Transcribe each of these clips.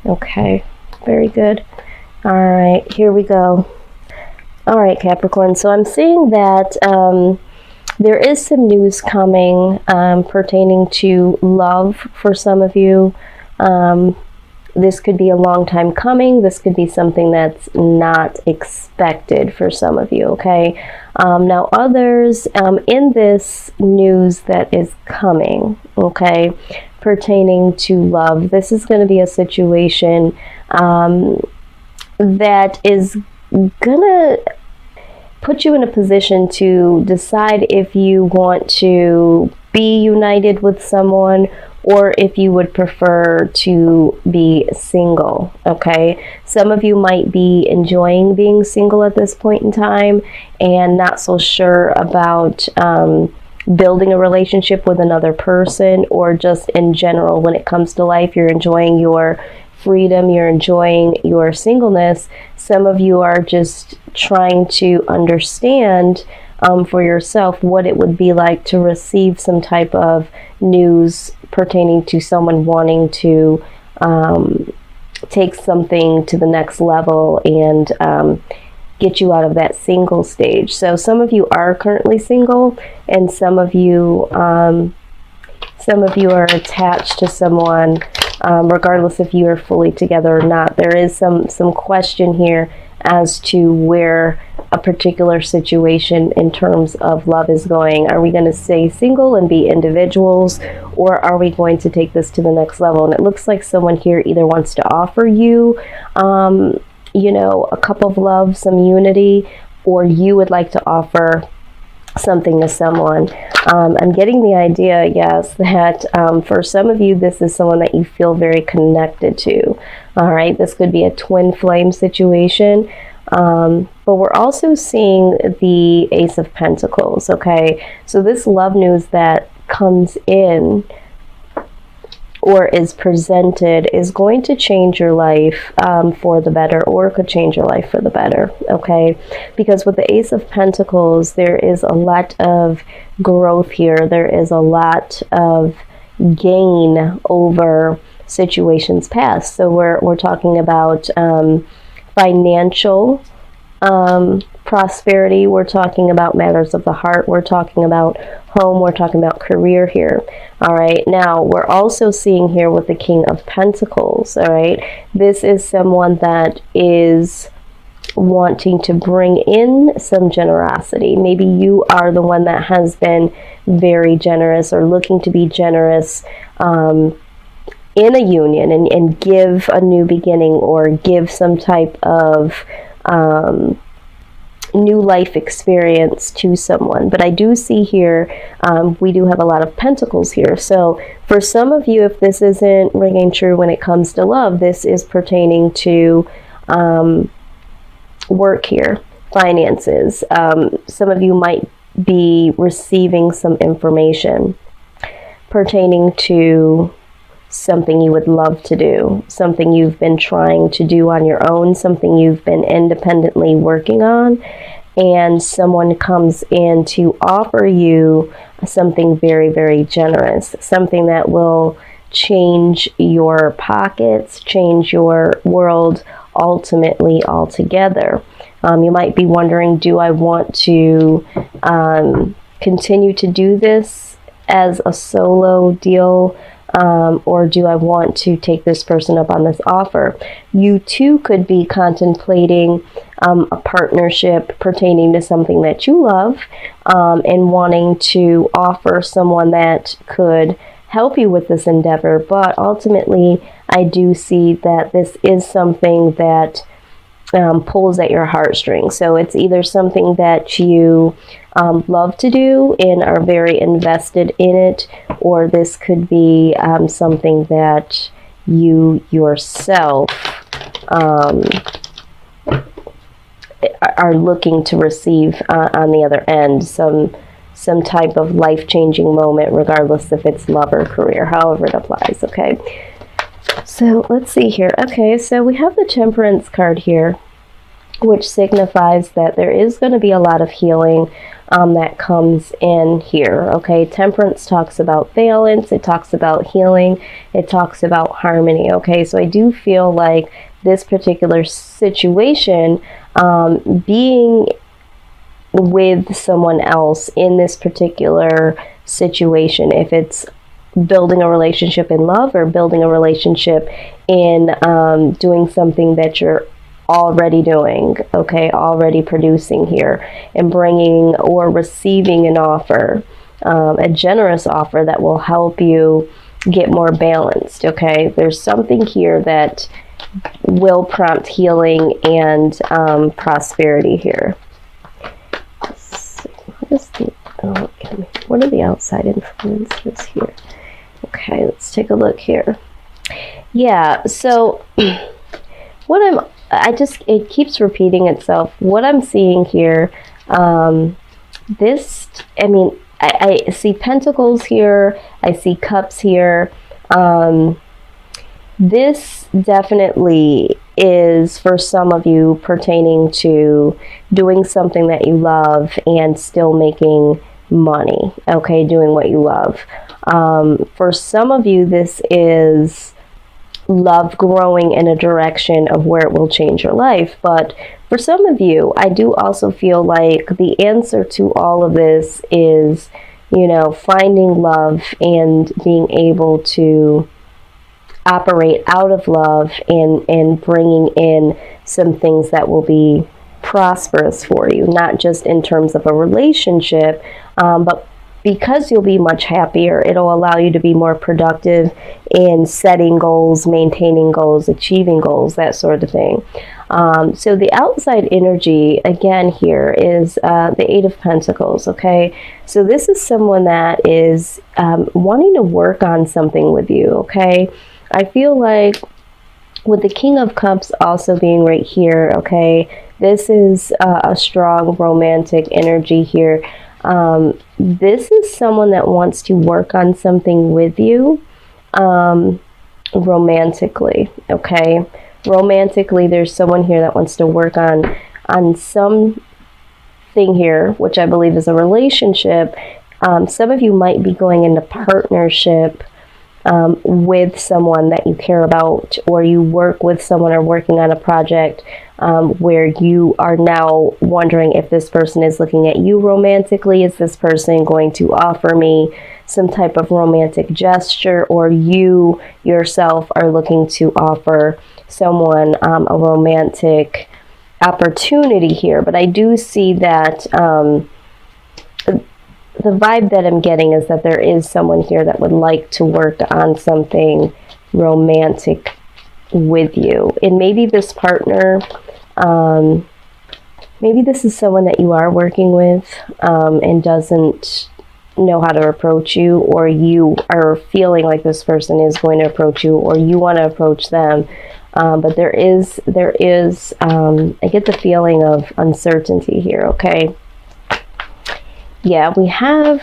Okay, very good. All right, here we go. All right, Capricorn, so I'm seeing that there is some news coming pertaining to love for some of you. This could be a long time coming. This could be something that's not expected for some of you, okay? Now others, in this news that is coming, okay, pertaining to love, this is going to be a situation that is gonna put you in a position to decide if you want to be united with someone or if you would prefer to be single, okay? Some of you might be enjoying being single at this point in time and not so sure about building a relationship with another person, or just in general when it comes to life, you're enjoying your freedom, you're enjoying your singleness. Some of you are just trying to understand for yourself what it would be like to receive some type of news pertaining to someone wanting to take something to the next level and get you out of that single stage. So some of you are currently single, and some of you are attached to someone, regardless if you are fully together or not. There is some question here as to where a particular situation in terms of love is going. Are we going to stay single and be individuals, or are we going to take this to the next level? And it looks like someone here either wants to offer you, you know, a cup of love, some unity, or you would like to offer something to someone. I'm getting the idea, yes, that for some of you, this is someone that you feel very connected to. All right, this could be a twin flame situation. But we're also seeing the Ace of Pentacles, okay? So this love news that comes in or is presented is going to change your life for the better, or could change your life for the better, okay? Because with the Ace of Pentacles, there is a lot of growth here. There is a lot of gain over situations past. So we're talking about financial prosperity, we're talking about matters of the heart, we're talking about home, we're talking about career here. All right, now we're also seeing here with the King of Pentacles, all right, this is someone that is wanting to bring in some generosity. Maybe you are the one that has been very generous or looking to be generous in a union and give a new beginning or give some type of new life experience to someone. But I do see here, we do have a lot of pentacles here. So for some of you, if this isn't ringing true when it comes to love, this is pertaining to work here, finances. Some of you might be receiving some information pertaining to something you would love to do, something you've been trying to do on your own, something you've been independently working on, and someone comes in to offer you something very, very generous, something that will change your pockets, change your world ultimately altogether. You might be wondering, do I want to continue to do this as a solo deal? Or do I want to take this person up on this offer? You too could be contemplating a partnership pertaining to something that you love, and wanting to offer someone that could help you with this endeavor. But ultimately, I do see that this is something that pulls at your heartstrings. So it's either something that you love to do and are very invested in it, or this could be something that you yourself are looking to receive on the other end, some type of life-changing moment, regardless if it's love or career, however it applies, okay? So let's see here. Okay, so we have the Temperance card here. which signifies that there is going to be a lot of healing that comes in here. Okay, Temperance talks about balance, it talks about healing, it talks about harmony. Okay, so I do feel like this particular situation, being with someone else in this particular situation, if it's building a relationship in love or building a relationship in doing something that you're already doing, okay, already producing here, and bringing or receiving an offer, a generous offer that will help you get more balanced. Okay, there's something here that will prompt healing and prosperity here. What are the outside influences here? Okay, let's take a look here. Yeah, so it keeps repeating itself. What I'm seeing here, I see pentacles here, I see cups here. This definitely is, for some of you, pertaining to doing something that you love and still making money, okay, doing what you love. For some of you, this is love growing in a direction of where it will change your life. But for some of you, I do also feel like the answer to all of this is, you know, finding love and being able to operate out of love and bringing in some things that will be prosperous for you, not just in terms of a relationship, but because you'll be much happier, it'll allow you to be more productive in setting goals, maintaining goals, achieving goals, that sort of thing. So the outside energy, again, here is the Eight of Pentacles, okay? So this is someone that is wanting to work on something with you, okay? I feel like with the King of Cups also being right here, okay, this is a strong romantic energy here. This is someone that wants to work on something with you romantically, okay? Romantically, there's someone here that wants to work on something here, which I believe is a relationship. Some of you might be going into partnership with someone that you care about, or you work with someone or working on a project where you are now wondering if this person is looking at you romantically. Is this person going to offer me some type of romantic gesture, or you yourself are looking to offer someone a romantic opportunity here? But I do see that the vibe that I'm getting is that there is someone here that would like to work on something romantic with you. And maybe this partner, maybe this is someone that you are working with and doesn't know how to approach you, or you are feeling like this person is going to approach you, or you want to approach them. But there is I get the feeling of uncertainty here, okay? Yeah, we have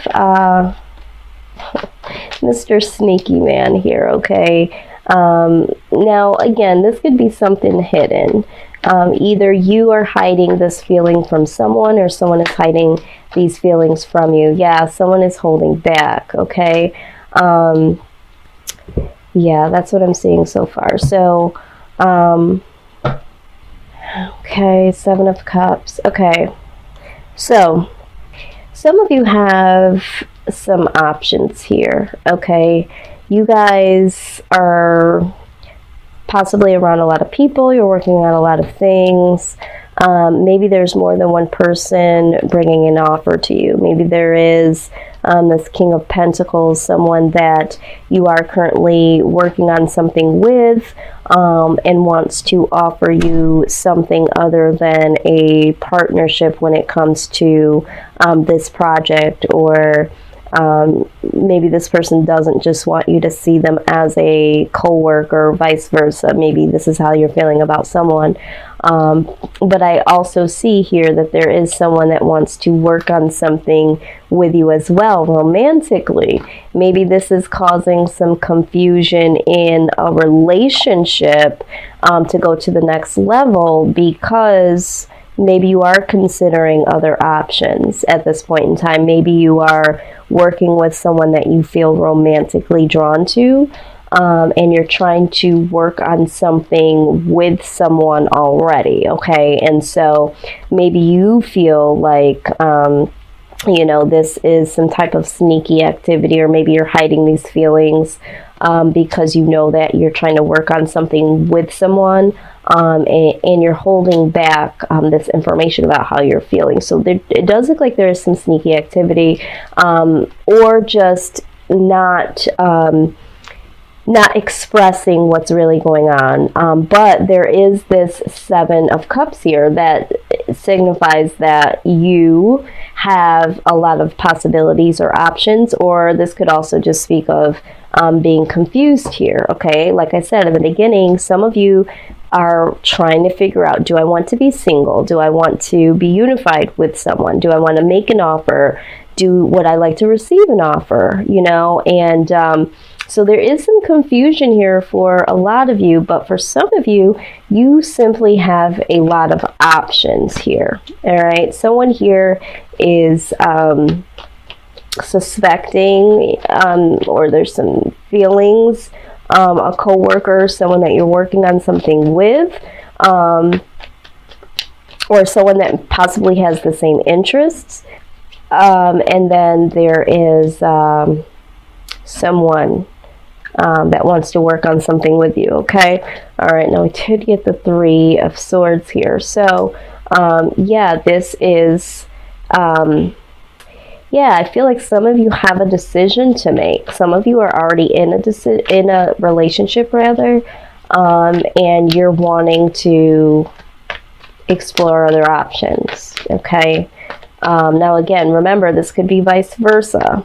Mr. Sneaky Man here, okay? Now, again, this could be something hidden. Either you are hiding this feeling from someone, or someone is hiding these feelings from you. Yeah, someone is holding back, okay? Yeah, that's what I'm seeing so far. So, okay, Seven of Cups. Okay, so some of you have some options here, okay? You guys are possibly around a lot of people. You're working on a lot of things. Maybe there's more than one person bringing an offer to you. Maybe there is this King of Pentacles, someone that you are currently working on something with and wants to offer you something other than a partnership when it comes to this project, or Maybe this person doesn't just want you to see them as a co-worker, or vice versa. Maybe this is how you're feeling about someone. But I also see here that there is someone that wants to work on something with you as well, romantically. Maybe this is causing some confusion in a relationship to go to the next level, because maybe you are considering other options at this point in time. Maybe you are working with someone that you feel romantically drawn to, and you're trying to work on something with someone already, okay? And so maybe you feel like, you know, this is some type of sneaky activity, or maybe you're hiding these feelings because you know that you're trying to work on something with someone, and you're holding back this information about how you're feeling. So it does look like there is some sneaky activity, or just not expressing what's really going on. But there is this Seven of Cups here that signifies that you have a lot of possibilities or options, or this could also just speak of being confused here, okay? Like I said in the beginning, some of you are trying to figure out, do I want to be single? Do I want to be unified with someone? Do I want to make an offer? Would I like to receive an offer? You know, and so there is some confusion here for a lot of you, but for some of you, you simply have a lot of options here, all right? Someone here is suspecting, or there's some feelings, a co-worker, someone that you're working on something with, or someone that possibly has the same interests. And then there is someone that wants to work on something with you, okay? All right, now we did get the Three of Swords here. So, yeah, this is... yeah, I feel like some of you have a decision to make. Some of you are already in a relationship, rather, and you're wanting to explore other options, okay? Now, again, remember, this could be vice versa.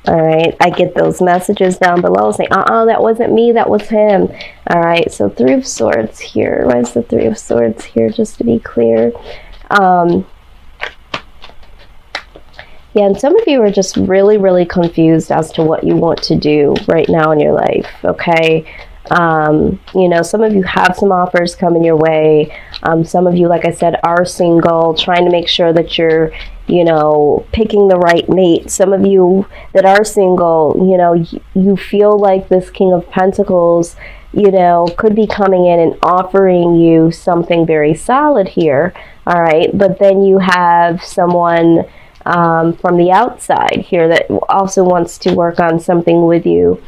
All right, I get those messages down below saying, that wasn't me, that was him. All right, so Three of Swords here. Why is the Three of Swords here, just to be clear? Yeah, and some of you are just really, really confused as to what you want to do right now in your life, okay? You know, some of you have some offers coming your way. Some of you, like I said, are single, trying to make sure that you're, you know, picking the right mate. Some of you that are single, you know, you feel like this King of Pentacles, you know, could be coming in and offering you something very solid here, all right? But then you have someone from the outside here that also wants to work on something with you.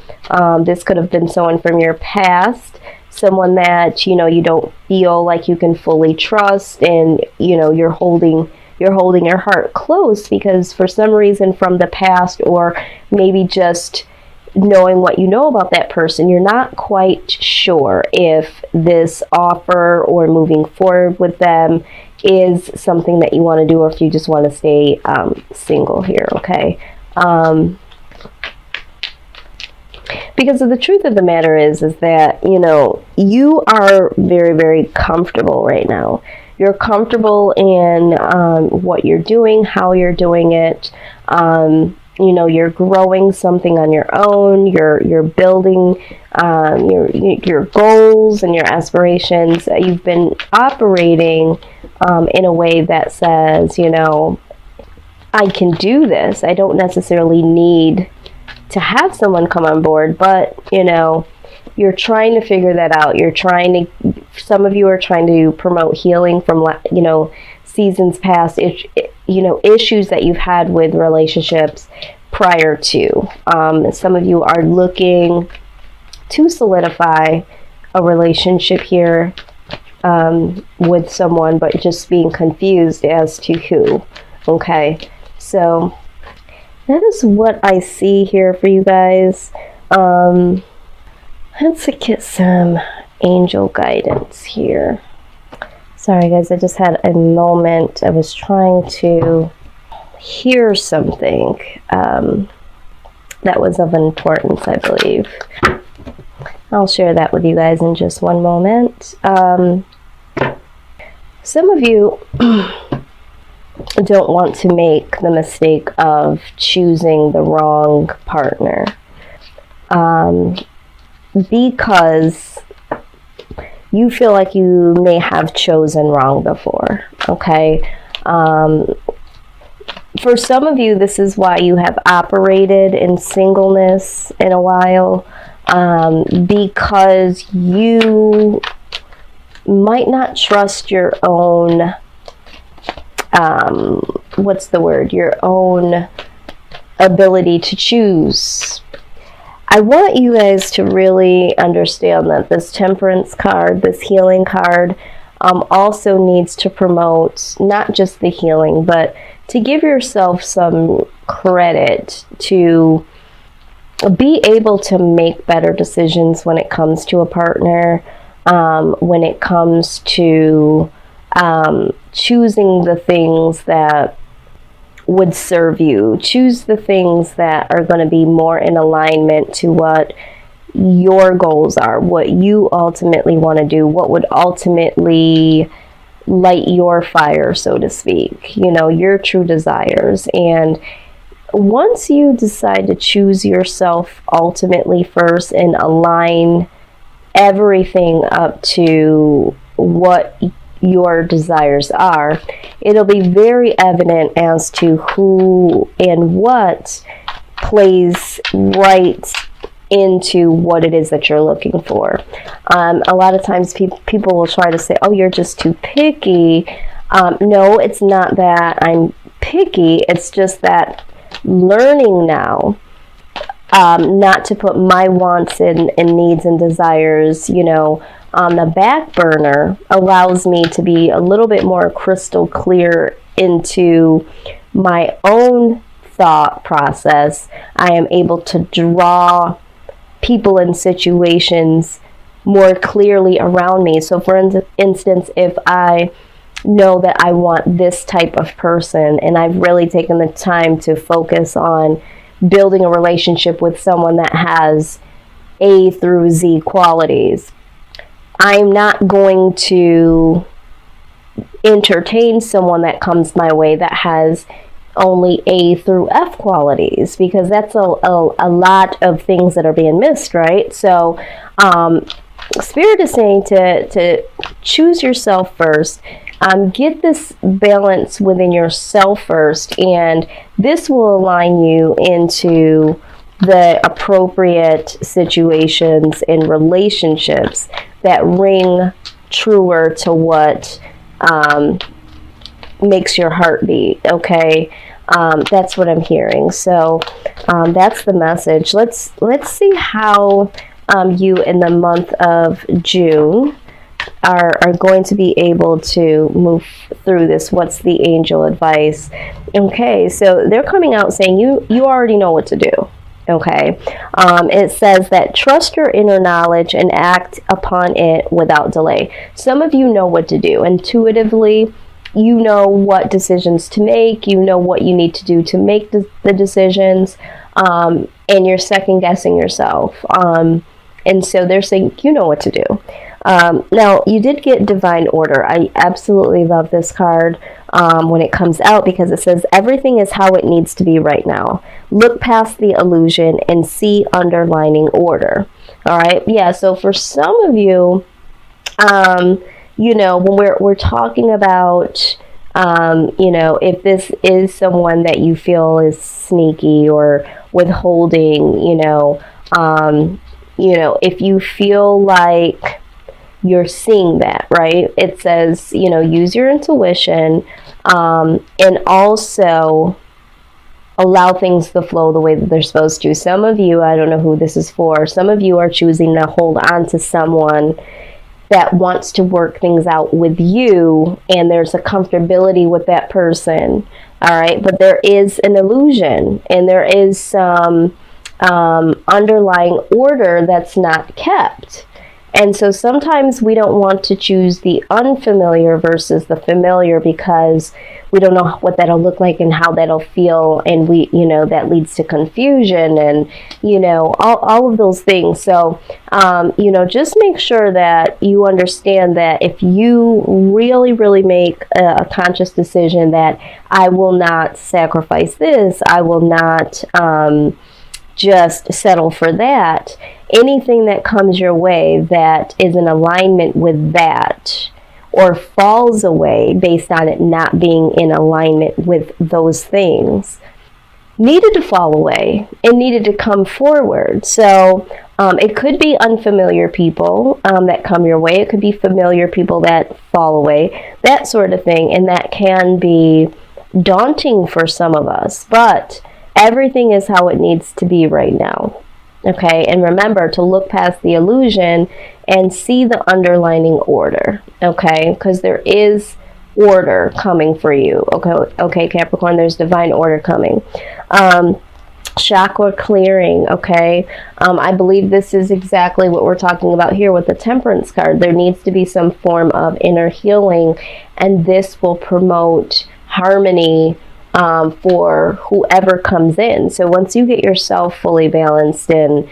This could have been someone from your past, someone that, you know, you don't feel like you can fully trust, and, you know, you're holding your heart close because for some reason from the past, or maybe just knowing what you know about that person, you're not quite sure if this offer or moving forward with them is something that you want to do, or if you just want to stay single here, okay? Because the truth of the matter is that, you know, you are very, very comfortable right now. You're comfortable in what you're doing, how you're doing it. You know, you're growing something on your own. You're building your goals and your aspirations. You've been operating in a way that says, you know, I can do this. I don't necessarily need to have someone come on board, but, you know, you're trying to figure that out. You're trying to, some of you are trying to promote healing from, you know, seasons past, you know, issues that you've had with relationships prior to. Some of you are looking to solidify a relationship here with someone, but just being confused as to who. Okay, so that is what I see here for you guys. Let's get some angel guidance here. Sorry guys, I just had a moment. I was trying to hear something that was of importance, I believe. I'll share that with you guys in just one moment. Some of you don't want to make the mistake of choosing the wrong partner, because you feel like you may have chosen wrong before, okay? For some of you, this is why you have operated in singleness in a while, because you might not trust your own, your own ability to choose. I want you guys to really understand that this Temperance card, this healing card, also needs to promote not just the healing, but to give yourself some credit to be able to make better decisions when it comes to a partner, when it comes to choosing the things that would serve you. Choose the things that are going to be more in alignment to what your goals are, what you ultimately want to do, what would ultimately light your fire, so to speak, you know, your true desires. And once you decide to choose yourself ultimately first and align everything up to what your desires are, it'll be very evident as to who and what plays right into what it is that you're looking for. A lot of times people will try to say, oh, you're just too picky. No, it's not that I'm picky. It's just that learning now not to put my wants and needs and desires, you know, on the back burner allows me to be a little bit more crystal clear into my own thought process. I am able to draw people and situations more clearly around me. So for instance, if I know that I want this type of person and I've really taken the time to focus on building a relationship with someone that has A through Z qualities, I'm not going to entertain someone that comes my way that has only A through F qualities, because that's a lot of things that are being missed, right? So Spirit is saying to choose yourself first. Get this balance within yourself first, and this will align you into the appropriate situations and relationships that ring truer to what makes your heart beat, okay? That's what I'm hearing. So that's the message. Let's see how you in the month of June are going to be able to move through this. What's the angel advice? Okay, so they're coming out saying you already know what to do. Okay, it says that trust your inner knowledge and act upon it without delay. Some of you know what to do intuitively. You know what decisions to make. You know what you need to do to make the decisions, and you're second guessing yourself. And so they're saying you know what to do. Now, you did get divine order. I absolutely love this card when it comes out, because it says everything is how it needs to be right now. Look past the illusion and see underlining order. All right. Yeah. So for some of you, you know, when we're talking about, you know, if this is someone that you feel is sneaky or withholding, you know, if you feel like you're seeing that, right? It says, you know, use your intuition, and also allow things to flow the way that they're supposed to. Some of you, I don't know who this is for, some of you are choosing to hold on to someone that wants to work things out with you, and there's a comfortability with that person, all right? But there is an illusion, and there is some underlying order that's not kept. And so sometimes we don't want to choose the unfamiliar versus the familiar because we don't know what that'll look like and how that'll feel. And we, you know, that leads to confusion and, you know, all of those things. So, you know, just make sure that you understand that if you really, really make a conscious decision that I will not sacrifice this, I will not, just settle for that. Anything that comes your way that is in alignment with that or falls away based on it not being in alignment with those things needed to fall away and needed to come forward. So it could be unfamiliar people that come your way. It could be familiar people that fall away, that sort of thing. And that can be daunting for some of us. But everything is how it needs to be right now. Okay, and remember to look past the illusion and see the underlining order. Okay, because there is order coming for you. Okay, Capricorn, there's divine order coming. Chakra clearing. Okay, I believe this is exactly what we're talking about here with the Temperance card. There needs to be some form of inner healing, and this will promote harmony for whoever comes in. So once you get yourself fully balanced and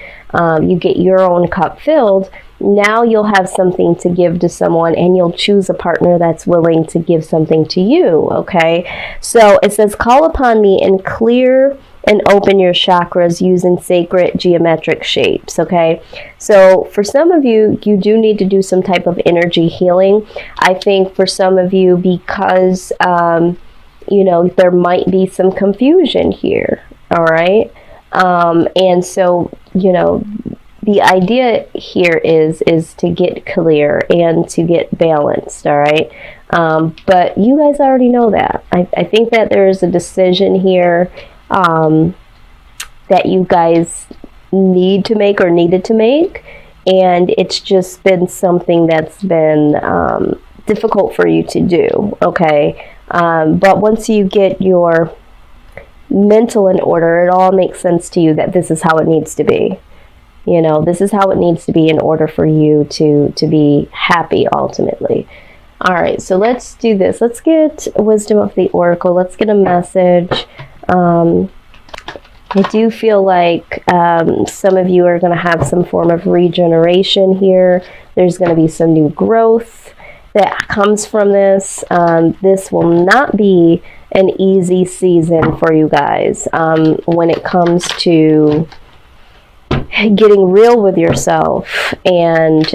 you get your own cup filled, now you'll have something to give to someone, and you'll choose a partner that's willing to give something to you. Okay, so it says, call upon me and clear and open your chakras using sacred geometric shapes. Okay, so for some of you, you do need to do some type of energy healing. I think for some of you, because you know, there might be some confusion here. All right. And so, you know, the idea here is to get clear and to get balanced. All right. But you guys already know that. I think that there is a decision here that you guys need to make or needed to make. And it's just been something that's been difficult for you to do. Okay. But once you get your mental in order, it all makes sense to you that this is how it needs to be. You know, this is how it needs to be in order for you to be happy ultimately. All right, so let's do this. Let's get wisdom of the oracle. Let's get a message. I do feel like some of you are going to have some form of regeneration here. There's going to be some new growth that comes from this. This will not be an easy season for you guys when it comes to getting real with yourself and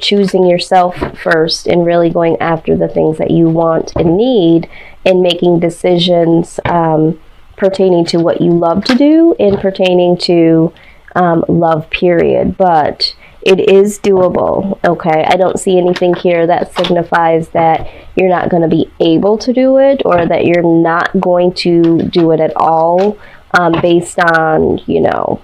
choosing yourself first and really going after the things that you want and need and making decisions pertaining to what you love to do and pertaining to love, period. But it is doable. Okay, I don't see anything here that signifies that you're not going to be able to do it or that you're not going to do it at all based on, you know,